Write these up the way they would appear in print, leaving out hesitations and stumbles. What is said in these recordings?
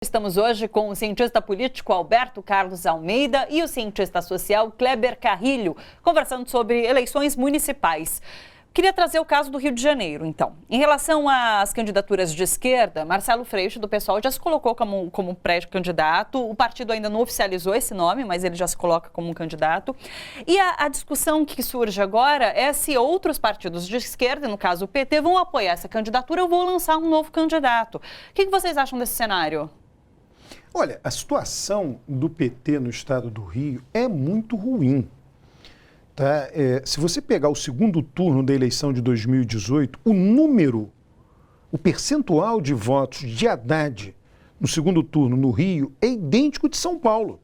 Estamos hoje com o cientista político Alberto Carlos Almeida e o cientista social Kleber Carrilho, conversando sobre eleições municipais. Queria trazer o caso do Rio de Janeiro, então. Em relação às candidaturas de esquerda, Marcelo Freixo, do PSOL, já se colocou como pré-candidato. O partido ainda não oficializou esse nome, mas ele já se coloca como um candidato. E a discussão que surge agora é se outros partidos de esquerda, no caso o PT, vão apoiar essa candidatura ou vão lançar um novo candidato. O que vocês acham desse cenário? Olha, a situação do PT no estado do Rio é muito ruim. Tá? Se você pegar o segundo turno da eleição de 2018, o percentual de votos de Haddad no segundo turno no Rio é idêntico de São Paulo.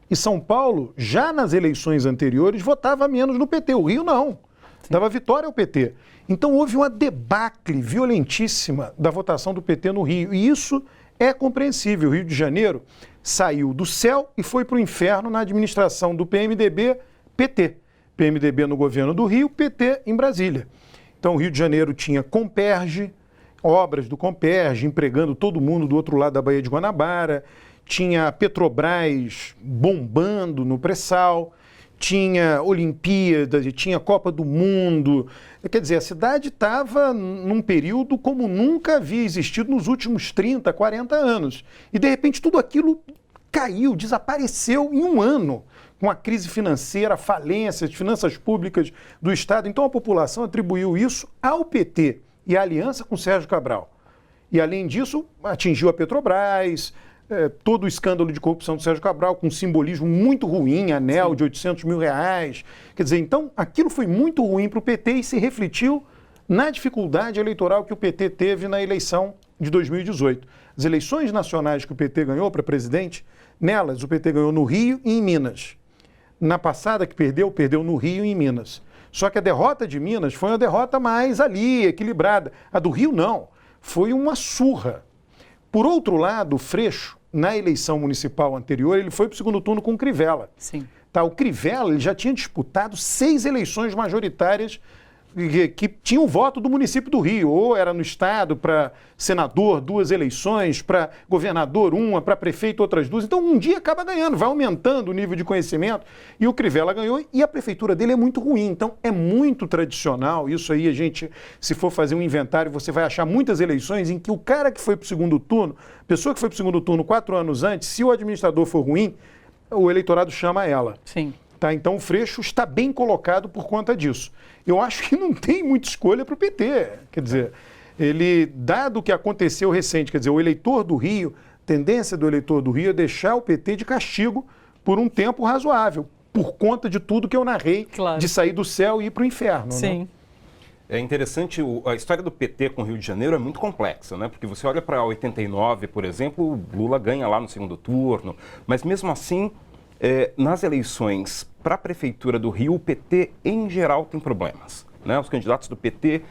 E São Paulo, já nas eleições anteriores, votava menos no PT. O Rio não. Dava vitória ao PT. Então houve uma debacle violentíssima da votação do PT no Rio. E isso é compreensível. O Rio de Janeiro saiu do céu e foi para o inferno na administração do PMDB-PT. PMDB no governo do Rio, PT em Brasília. Então o Rio de Janeiro tinha Comperj, obras do Comperj, empregando todo mundo do outro lado da Baía de Guanabara, tinha Petrobras bombando no pré-sal, tinha Olimpíadas, tinha Copa do Mundo. Quer dizer, a cidade estava num período como nunca havia existido nos últimos 30, 40 anos. E, de repente, tudo aquilo caiu, desapareceu em um ano, com a crise financeira, a falência de finanças públicas do Estado. Então, a população atribuiu isso ao PT e à aliança com Sérgio Cabral. E, além disso, atingiu a Petrobras, todo o escândalo de corrupção do Sérgio Cabral, com um simbolismo muito ruim, anel de 800 mil reais. Quer dizer, então, aquilo foi muito ruim para o PT e se refletiu na dificuldade eleitoral que o PT teve na eleição de 2018. As eleições nacionais que o PT ganhou para presidente, nelas o PT ganhou no Rio e em Minas. Na passada que perdeu no Rio e em Minas. Só que a derrota de Minas foi uma derrota mais ali, equilibrada. A do Rio não, foi uma surra. Por outro lado, o Freixo, na eleição municipal anterior, ele foi para o segundo turno com o Crivella. Sim. Tá, o Crivella ele já tinha disputado 6 eleições majoritárias que tinham o voto do município do Rio. Ou era no estado para senador, 2 eleições, para governador, 1, para prefeito, outras 2. Então, um dia acaba ganhando, vai aumentando o nível de conhecimento. E o Crivella ganhou e a prefeitura dele é muito ruim. Então, é muito tradicional. Isso aí, a gente, se for fazer um inventário, você vai achar muitas eleições em que o cara que foi para o segundo turno, a pessoa que foi para o segundo turno 4 anos antes, se o administrador for ruim, o eleitorado chama ela. Sim. Tá, então o Freixo está bem colocado por conta disso. Eu acho que não tem muita escolha para o PT. Quer dizer, ele, dado o que aconteceu recente, quer dizer, o eleitor do Rio, tendência do eleitor do Rio é deixar o PT de castigo por um tempo razoável, por conta de tudo que eu narrei, de sair do céu e ir para o inferno. Sim. Né? É interessante, a história do PT com o Rio de Janeiro é muito complexa, né? Porque você olha para 89, por exemplo, o Lula ganha lá no segundo turno, mas mesmo assim, nas eleições para a Prefeitura do Rio, o PT, em geral, tem problemas. Né? Os candidatos do PT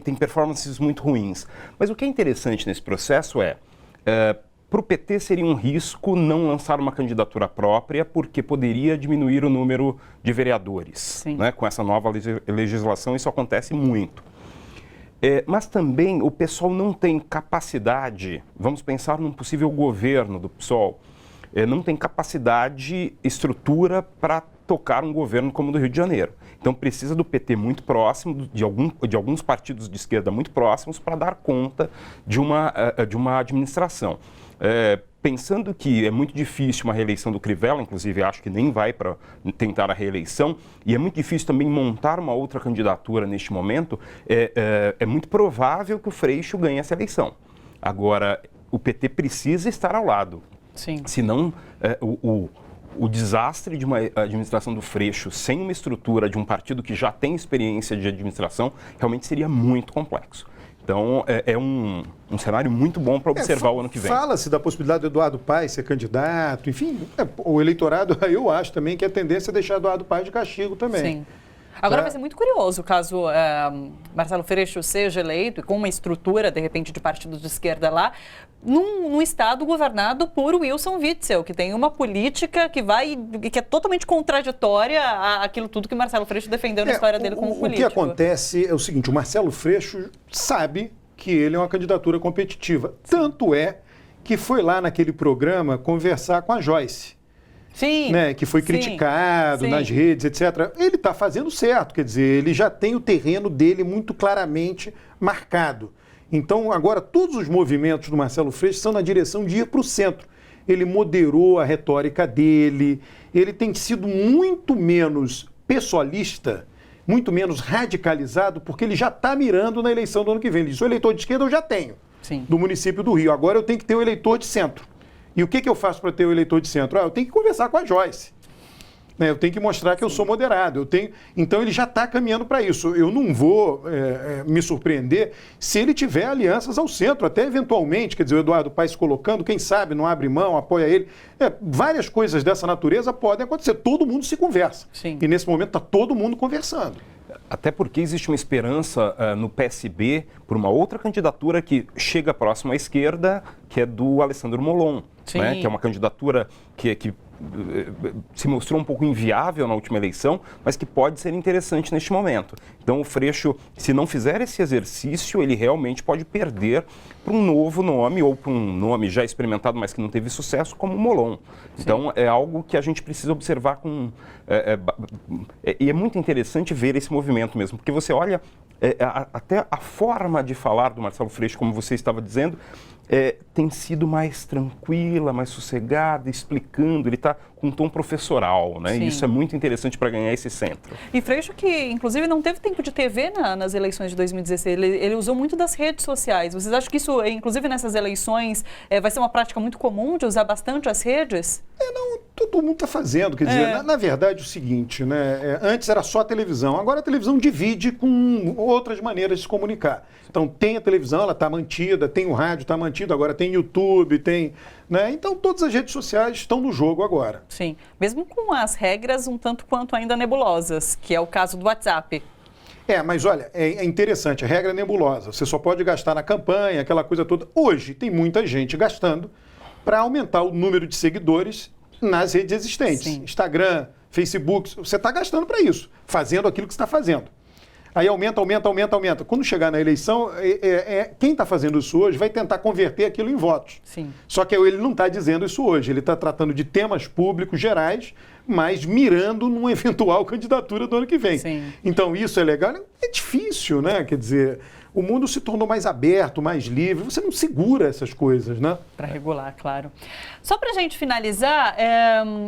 têm performances muito ruins. Mas o que é interessante nesse processo para o PT seria um risco não lançar uma candidatura própria, porque poderia diminuir o número de vereadores. Né? Com essa nova legislação, isso acontece muito. Mas também o PSOL não tem capacidade, vamos pensar num possível governo do PSOL, não tem capacidade, estrutura para tocar um governo como o do Rio de Janeiro. Então precisa do PT muito próximo, de alguns partidos de esquerda muito próximos para dar conta de uma administração. Pensando que é muito difícil uma reeleição do Crivella, inclusive acho que nem vai para tentar a reeleição, e é muito difícil também montar uma outra candidatura neste momento, é muito provável que o Freixo ganhe essa eleição. Agora, o PT precisa estar ao lado. Sim. Senão, o desastre de uma administração do Freixo sem uma estrutura de um partido que já tem experiência de administração realmente seria muito complexo. Então, é um cenário muito bom para observar o ano que vem. Fala-se da possibilidade do Eduardo Paes ser candidato, enfim, o eleitorado, eu acho também que a tendência é deixar Eduardo Paes de castigo também. Sim. Agora vai ser muito curioso caso Marcelo Freixo seja eleito e com uma estrutura, de repente, de partidos de esquerda lá, num estado governado por Wilson Witzel, que tem uma política que é totalmente contraditória àquilo tudo que Marcelo Freixo defendeu na história dele como político. O que acontece é o seguinte, o Marcelo Freixo sabe que ele é uma candidatura competitiva. Tanto é que foi lá naquele programa conversar com a Joyce. Sim. Né, que foi criticado nas redes, etc. Ele está fazendo certo, quer dizer, ele já tem o terreno dele muito claramente marcado. Então, agora, todos os movimentos do Marcelo Freixo são na direção de ir para o centro. Ele moderou a retórica dele, ele tem sido muito menos pessoalista, muito menos radicalizado, porque ele já está mirando na eleição do ano que vem. Ele diz, o eleitor de esquerda eu já tenho, do município do Rio, agora eu tenho que ter o eleitor de centro. E o que eu faço para ter o eleitor de centro? Eu tenho que conversar com a Joyce. Né? Eu tenho que mostrar que eu sou moderado. Então ele já está caminhando para isso. Eu não vou me surpreender se ele tiver alianças ao centro, até eventualmente, quer dizer, o Eduardo Paes colocando, quem sabe, não abre mão, apoia ele. Várias coisas dessa natureza podem acontecer. Todo mundo se conversa. Sim. E nesse momento está todo mundo conversando. Até porque existe uma esperança no PSB por uma outra candidatura que chega próximo à esquerda, que é do Alessandro Molon, né? Que é uma candidatura que se mostrou um pouco inviável na última eleição, mas que pode ser interessante neste momento. Então o Freixo, se não fizer esse exercício, ele realmente pode perder para um novo nome ou para um nome já experimentado, mas que não teve sucesso, como o Molon. Então é algo que a gente precisa observar com... E é muito interessante ver esse movimento mesmo, porque você olha até a forma de falar do Marcelo Freixo, como você estava dizendo, tem sido mais tranquila, mais sossegada, explicando, ele está com um tom professoral, né? E isso é muito interessante para ganhar esse centro. E Freixo que, inclusive, não teve tempo de TV nas eleições de 2016, ele usou muito das redes sociais. Vocês acham que isso, inclusive nessas eleições, vai ser uma prática muito comum de usar bastante as redes? Não, todo mundo está fazendo, quer dizer, na verdade o seguinte, né? Antes era só a televisão, agora a televisão divide com outras maneiras de se comunicar. Então tem a televisão, ela está mantida, tem o rádio, está mantido, agora tem YouTube, tem... Né? Então todas as redes sociais estão no jogo agora. Sim, mesmo com as regras um tanto quanto ainda nebulosas, que é o caso do WhatsApp. Mas olha, é interessante, a regra é nebulosa, você só pode gastar na campanha, aquela coisa toda. Hoje tem muita gente gastando para aumentar o número de seguidores nas redes existentes. Instagram, Facebook, você está gastando para isso, fazendo aquilo que você está fazendo. Aí aumenta. Quando chegar na eleição, quem está fazendo isso hoje vai tentar converter aquilo em votos. Só que ele não está dizendo isso hoje, ele está tratando de temas públicos gerais, mas mirando numa eventual candidatura do ano que vem. Então isso é legal? É difícil, né? Quer dizer, o mundo se tornou mais aberto, mais livre, você não segura essas coisas, né? Para regular, claro. Só para a gente finalizar,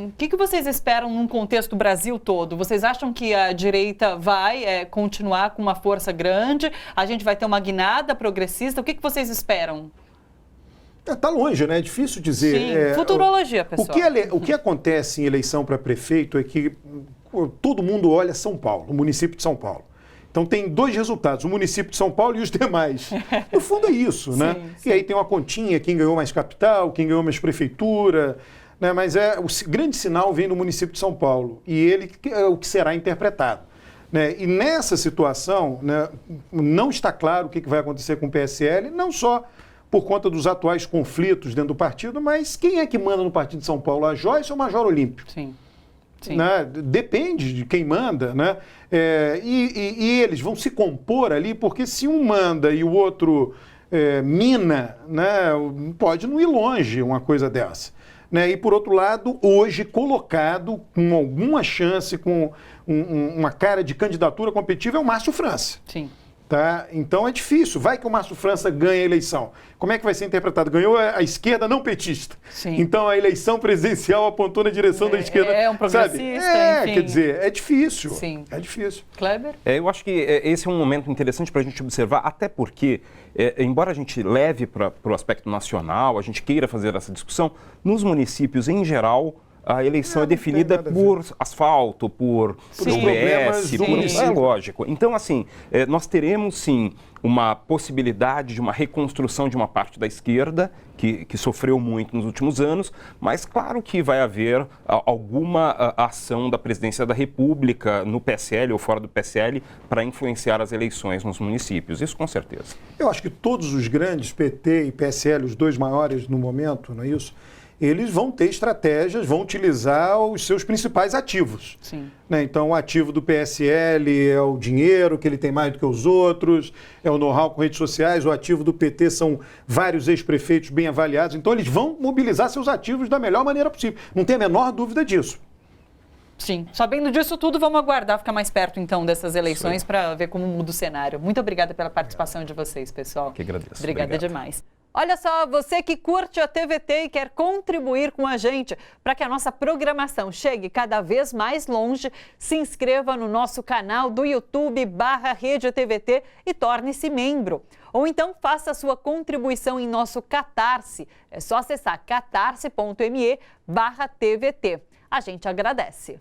o que vocês esperam num contexto do Brasil todo? Vocês acham que a direita vai continuar com uma força grande? A gente vai ter uma guinada progressista? O que vocês esperam? Está longe, né? É difícil dizer. Futurologia, pessoal. O que acontece em eleição para prefeito é que todo mundo olha São Paulo, o município de São Paulo. Então tem dois resultados, o município de São Paulo e os demais. No fundo é isso, né? E aí tem uma continha, quem ganhou mais capital, quem ganhou mais prefeitura, né? Mas o grande sinal vem do município de São Paulo e ele é o que será interpretado. Né? E nessa situação, né, não está claro o que vai acontecer com o PSL, não só por conta dos atuais conflitos dentro do partido, mas quem é que manda no partido de São Paulo, a Joyce ou o Major Olímpio? Né? Depende de quem manda, né? E eles vão se compor ali, porque se um manda e o outro mina, né? Pode não ir longe uma coisa dessa. Né? E por outro lado, hoje colocado com alguma chance, com uma cara de candidatura competitiva, é o Márcio França. Tá? Então é difícil. Vai que o Márcio França ganha a eleição. Como é que vai ser interpretado? Ganhou a esquerda não petista. Então a eleição presidencial apontou na direção da esquerda. É um progressista, enfim. Quer dizer, é difícil. É difícil. Kleber? Eu acho que esse é um momento interessante para a gente observar, até porque, embora a gente leve para o aspecto nacional, a gente queira fazer essa discussão, nos municípios em geral, a eleição é definida por asfalto, por UBS, é lógico. Então, assim, nós teremos, sim, uma possibilidade de uma reconstrução de uma parte da esquerda, que sofreu muito nos últimos anos, mas claro que vai haver alguma ação da presidência da República no PSL ou fora do PSL para influenciar as eleições nos municípios, isso com certeza. Eu acho que todos os grandes, PT e PSL, os dois maiores no momento, não é isso? eles vão ter estratégias, vão utilizar os seus principais ativos. Sim. Né? Então, o ativo do PSL é o dinheiro, que ele tem mais do que os outros, é o know-how com redes sociais, o ativo do PT são vários ex-prefeitos bem avaliados. Então, eles vão mobilizar seus ativos da melhor maneira possível. Não tem a menor dúvida disso. Sim. Sabendo disso tudo, vamos aguardar ficar mais perto, então, dessas eleições para ver como muda o cenário. Muito obrigada pela participação de vocês, pessoal. Que agradeço. Obrigada demais. Olha só, você que curte a TVT e quer contribuir com a gente para que a nossa programação chegue cada vez mais longe, se inscreva no nosso canal do YouTube /Rede TVT e torne-se membro. Ou então faça a sua contribuição em nosso Catarse. É só acessar catarse.me/TVT. A gente agradece.